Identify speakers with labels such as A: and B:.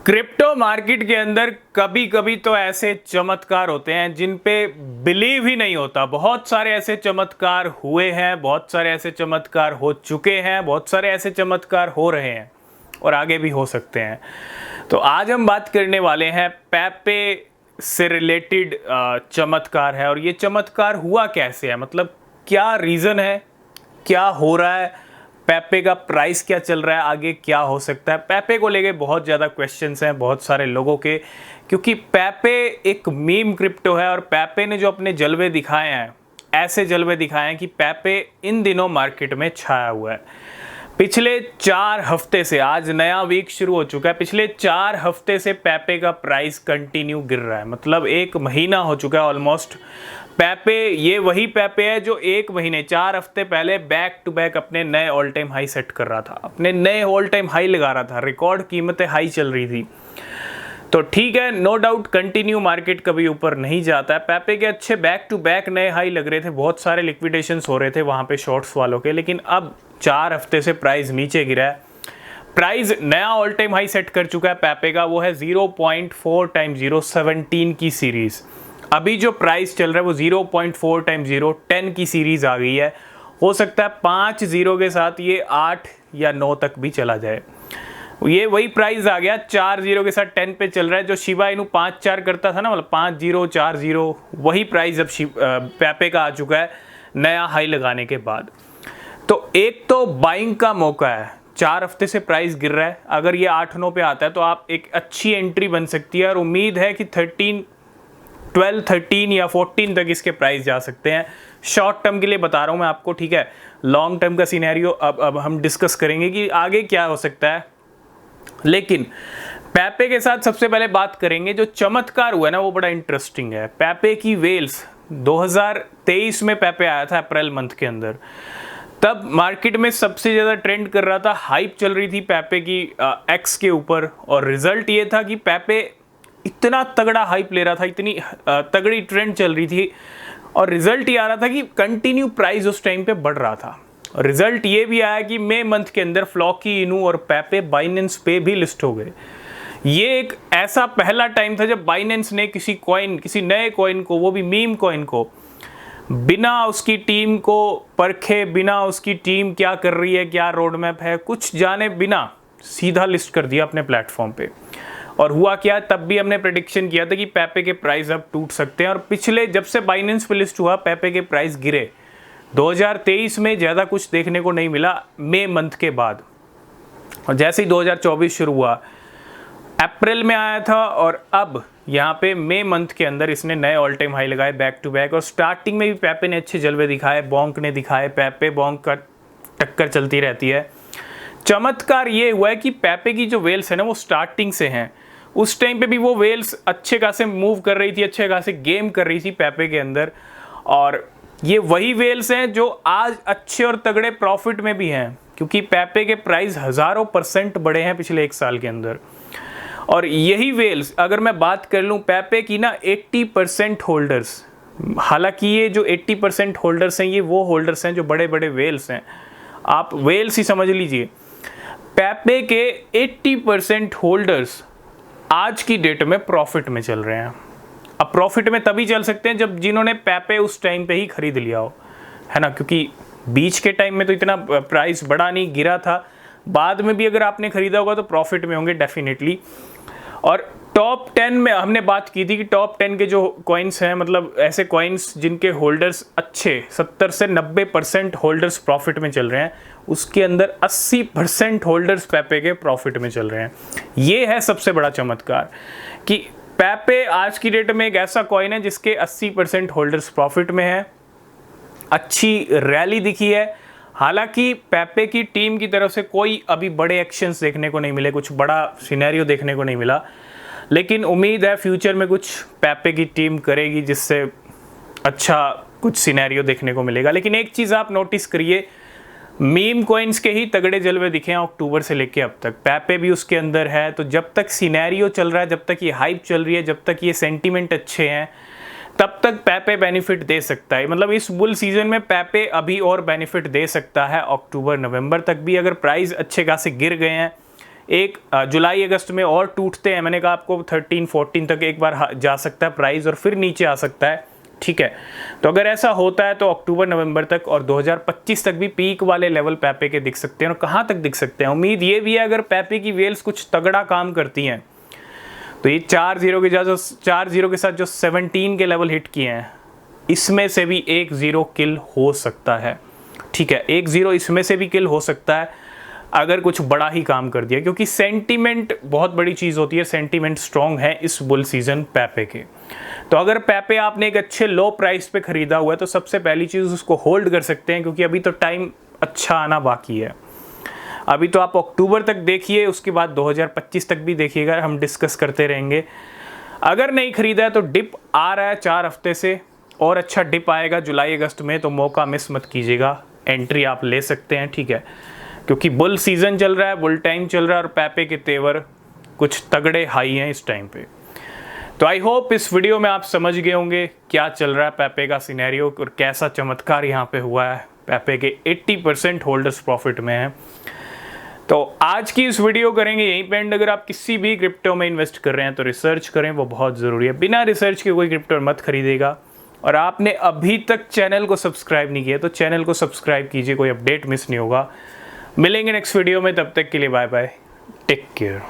A: Crypto market के अंदर कभी कभी तो ऐसे चमत्कार होते हैं जिन पे बिलीव ही नहीं होता। बहुत सारे ऐसे चमत्कार हुए हैं, बहुत सारे ऐसे चमत्कार हो चुके हैं, बहुत सारे ऐसे चमत्कार हो रहे हैं और आगे भी हो सकते हैं। तो आज हम बात करने वाले हैं पेपे से रिलेटेड चमत्कार है। और ये चमत्कार हुआ कैसे है, मतलब क्या रीज़न है, क्या हो रहा है, पेपे का प्राइस क्या चल रहा है, आगे क्या हो सकता है। पेपे को लेके बहुत ज़्यादा क्वेश्चंस हैं बहुत सारे लोगों के, क्योंकि पेपे एक मीम क्रिप्टो है और पेपे ने जो अपने जलवे दिखाए हैं, ऐसे जलवे दिखाए हैं कि पेपे इन दिनों मार्केट में छाया हुआ है। पिछले 4 हफ्ते से, आज नया वीक शुरू हो चुका है, पिछले 4 हफ्ते से पेपे का प्राइस कंटिन्यू गिर रहा है। मतलब 1 महीना हो चुका है ऑलमोस्ट। पेपे ये वही पेपे है जो 1 महीने 4 हफ्ते पहले बैक टू बैक अपने नए ऑल टाइम हाई सेट कर रहा था, अपने नए ऑल टाइम हाई लगा रहा था, रिकॉर्ड कीमतें हाई चल रही थी। तो ठीक है, नो डाउट कंटिन्यू मार्केट कभी ऊपर नहीं जाता है। पेपे के अच्छे बैक टू बैक नए हाई लग रहे थे, बहुत सारे लिक्विडेशंस हो रहे थे वहाँ पे शॉर्ट्स वालों के, लेकिन अब 4 हफ्ते से प्राइस नीचे गिरा है। प्राइस नया ऑल टाइम हाई सेट कर चुका है पेपे का, वो है 0.4 टाइम्स 017 की सीरीज़। अभी जो प्राइस चल रहा है वो 0.4 टाइम्स 010 की सीरीज़ आ गई है। हो सकता है 5 0 के साथ ये 8 या 9 तक भी चला जाए। ये वही प्राइस आ गया, 4 0 के साथ 10 पे चल रहा है। जो शिबा इनू 5-4 करता था ना, मतलब 5 0 4 0, वही प्राइस अब पेपे का आ चुका है नया हाई लगाने के बाद। तो एक तो बाइंग का मौका है, 4 हफ्ते से प्राइस गिर रहा है, अगर ये 8-9 पे आता है तो आप एक अच्छी एंट्री बन सकती है और उम्मीद है कि 12, 13 या 14 तक इसके प्राइस जा सकते हैं। शॉर्ट टर्म के लिए बता रहा हूँ मैं आपको, ठीक है। लॉन्ग टर्म का सिनेरियो अब हम डिस्कस करेंगे कि आगे क्या हो सकता है। लेकिन पेपे के साथ सबसे पहले बात करेंगे, जो चमत्कार हुआ है ना वो बड़ा इंटरेस्टिंग है। पेपे की वेल्स 2023 में पेपे आया था अप्रैल मंथ के अंदर, तब मार्केट में सबसे ज़्यादा ट्रेंड कर रहा था, हाइप चल रही थी पेपे की एक्स के ऊपर। और रिजल्ट ये था कि पेपे इतना तगड़ा हाइप ले रहा था, इतनी तगड़ी ट्रेंड चल रही थी, और रिजल्ट ये आ रहा था कि कंटिन्यू प्राइस उस टाइम पे बढ़ रहा था। रिजल्ट ये भी आया कि मई मंथ के अंदर फ्लॉकी, इनू और पेपे बाइनेंस पे भी लिस्ट हो गए। ये एक ऐसा पहला टाइम था जब बाइनेंस ने किसी नए कॉइन को, वो भी मीम कॉइन को, बिना उसकी टीम को परखे, बिना उसकी टीम क्या कर रही है, क्या रोड मैप है, कुछ जाने बिना सीधा लिस्ट कर दिया अपने प्लेटफॉर्म पे। और हुआ क्या, तब भी हमने प्रेडिक्शन किया था कि पेपे के प्राइस अब टूट सकते हैं। और पिछले जब से बाइनेंस पे लिस्ट हुआ, पेपे के प्राइस गिरे। 2023 में ज़्यादा कुछ देखने को नहीं मिला मई मंथ के बाद, और जैसे ही 2024 शुरू हुआ, अप्रैल में आया था, और अब यहाँ पे मई मंथ के अंदर इसने नए ऑल टाइम हाई लगाए बैक टू बैक। और स्टार्टिंग में भी पेपे ने अच्छे जलवे दिखाए, बॉन्क ने दिखाए, पेपे बॉन्क का टक्कर चलती रहती है। चमत्कार ये हुआ है कि पेपे की जो वेल्स है ना वो स्टार्टिंग से हैं। उस टाइम पे भी वो वेल्स अच्छे खासे मूव कर रही थी, अच्छे खासे गेम कर रही थी पेपे के अंदर, और ये वही वेल्स हैं जो आज अच्छे और तगड़े प्रॉफिट में भी हैं, क्योंकि पेपे के प्राइस हज़ारों % बढ़े हैं पिछले 1 साल के अंदर। और यही वेल्स, अगर मैं बात कर लूँ पेपे की ना, 80% होल्डर्स, हालांकि ये जो 80% होल्डर्स हैं ये वो होल्डर्स हैं जो बड़े बड़े वेल्स हैं, आप वेल्स ही समझ लीजिए। पेपे के 80% होल्डर्स आज की डेट में प्रॉफिट में चल रहे हैं। अब प्रॉफिट में तभी चल सकते हैं जब जिन्होंने पेपे उस टाइम पे ही खरीद लिया हो, है ना, क्योंकि बीच के टाइम में तो इतना प्राइस बढ़ा नहीं, गिरा था। बाद में भी अगर आपने खरीदा होगा तो प्रॉफिट में होंगे डेफिनेटली। और टॉप 10 में हमने बात की थी कि टॉप 10 के जो कॉइन्स हैं, मतलब ऐसे कॉइन्स जिनके होल्डर्स अच्छे 70 से 90% होल्डर्स प्रॉफिट में चल रहे हैं, उसके अंदर 80% होल्डर्स पेपे के प्रॉफिट में चल रहे हैं। ये है सबसे बड़ा चमत्कार कि पेपे आज की डेट में एक ऐसा कॉइन है जिसके 80% होल्डर्स प्रॉफिट में है। अच्छी रैली दिखी है, हालांकि पेपे की टीम की तरफ से कोई अभी बड़े एक्शंस देखने को नहीं मिले, कुछ बड़ा सिनेरियो देखने को नहीं मिला, लेकिन उम्मीद है फ्यूचर में कुछ पेपे की टीम करेगी जिससे अच्छा कुछ सिनेरियो देखने को मिलेगा। लेकिन एक चीज़ आप नोटिस करिए, मीम कॉइन्स के ही तगड़े जलवे दिखे हैं अक्टूबर से लेके अब तक, पेपे भी उसके अंदर है। तो जब तक सिनेरियो चल रहा है, जब तक ये हाइप चल रही है, जब तक ये सेंटीमेंट अच्छे हैं, तब तक पेपे बेनिफिट दे सकता है। मतलब इस बुल सीजन में पेपे अभी और बेनिफिट दे सकता है अक्टूबर नवंबर तक भी। अगर प्राइस अच्छे खासे गिर गए हैं एक जुलाई अगस्त में और टूटते हैं, मैंने कहा आपको 13-14 तक एक बार जा सकता है प्राइस और फिर नीचे आ सकता है, ठीक है। तो अगर ऐसा होता है तो अक्टूबर नवंबर तक और 2025 तक भी पीक वाले लेवल पेपे के दिख सकते हैं। और कहाँ तक दिख सकते हैं, उम्मीद ये भी है अगर पेपे की वेल्स कुछ तगड़ा काम करती हैं तो ये 4-0 के साथ जो 17 के लेवल हिट किए हैं इसमें से भी 1-0 किल हो सकता है, ठीक है। 1-0 इसमें से भी किल हो सकता है अगर कुछ बड़ा ही काम कर दिया, क्योंकि सेंटीमेंट बहुत बड़ी चीज़ होती है, सेंटीमेंट स्ट्रॉन्ग है इस बुल सीजन पेपे के। तो अगर पेपे आपने एक अच्छे लो प्राइस पे खरीदा हुआ है तो सबसे पहली चीज़ उसको होल्ड कर सकते हैं, क्योंकि अभी तो टाइम अच्छा आना बाकी है। अभी तो आप अक्टूबर तक देखिए, उसके बाद 2025 तक भी देखिएगा, हम डिस्कस करते रहेंगे। अगर नहीं खरीदा है तो डिप आ रहा है 4 हफ्ते से, और अच्छा डिप आएगा जुलाई अगस्त में, तो मौका मिस मत कीजिएगा, एंट्री आप ले सकते हैं, ठीक है। क्योंकि बुल सीजन चल रहा है, बुल टाइम चल रहा है और पेपे के तेवर कुछ तगड़े हाई हैं इस टाइम पे। तो आई होप इस वीडियो में आप समझ गए होंगे क्या चल रहा है पेपे का सिनेरियो और कैसा चमत्कार यहाँ पे हुआ है। पेपे के 80% होल्डर्स प्रॉफिट में हैं। तो आज की इस वीडियो करेंगे यहीं पे एंड। अगर आप किसी भी क्रिप्टो में इन्वेस्ट कर रहे हैं तो रिसर्च करें, वो बहुत ज़रूरी है। बिना रिसर्च के कोई क्रिप्टो मत खरीदेगा। और आपने अभी तक चैनल को सब्सक्राइब नहीं किया तो चैनल को सब्सक्राइब कीजिए, कोई अपडेट मिस नहीं होगा। मिलेंगे नेक्स्ट वीडियो में, तब तक के लिए बाय बाय, टेक केयर।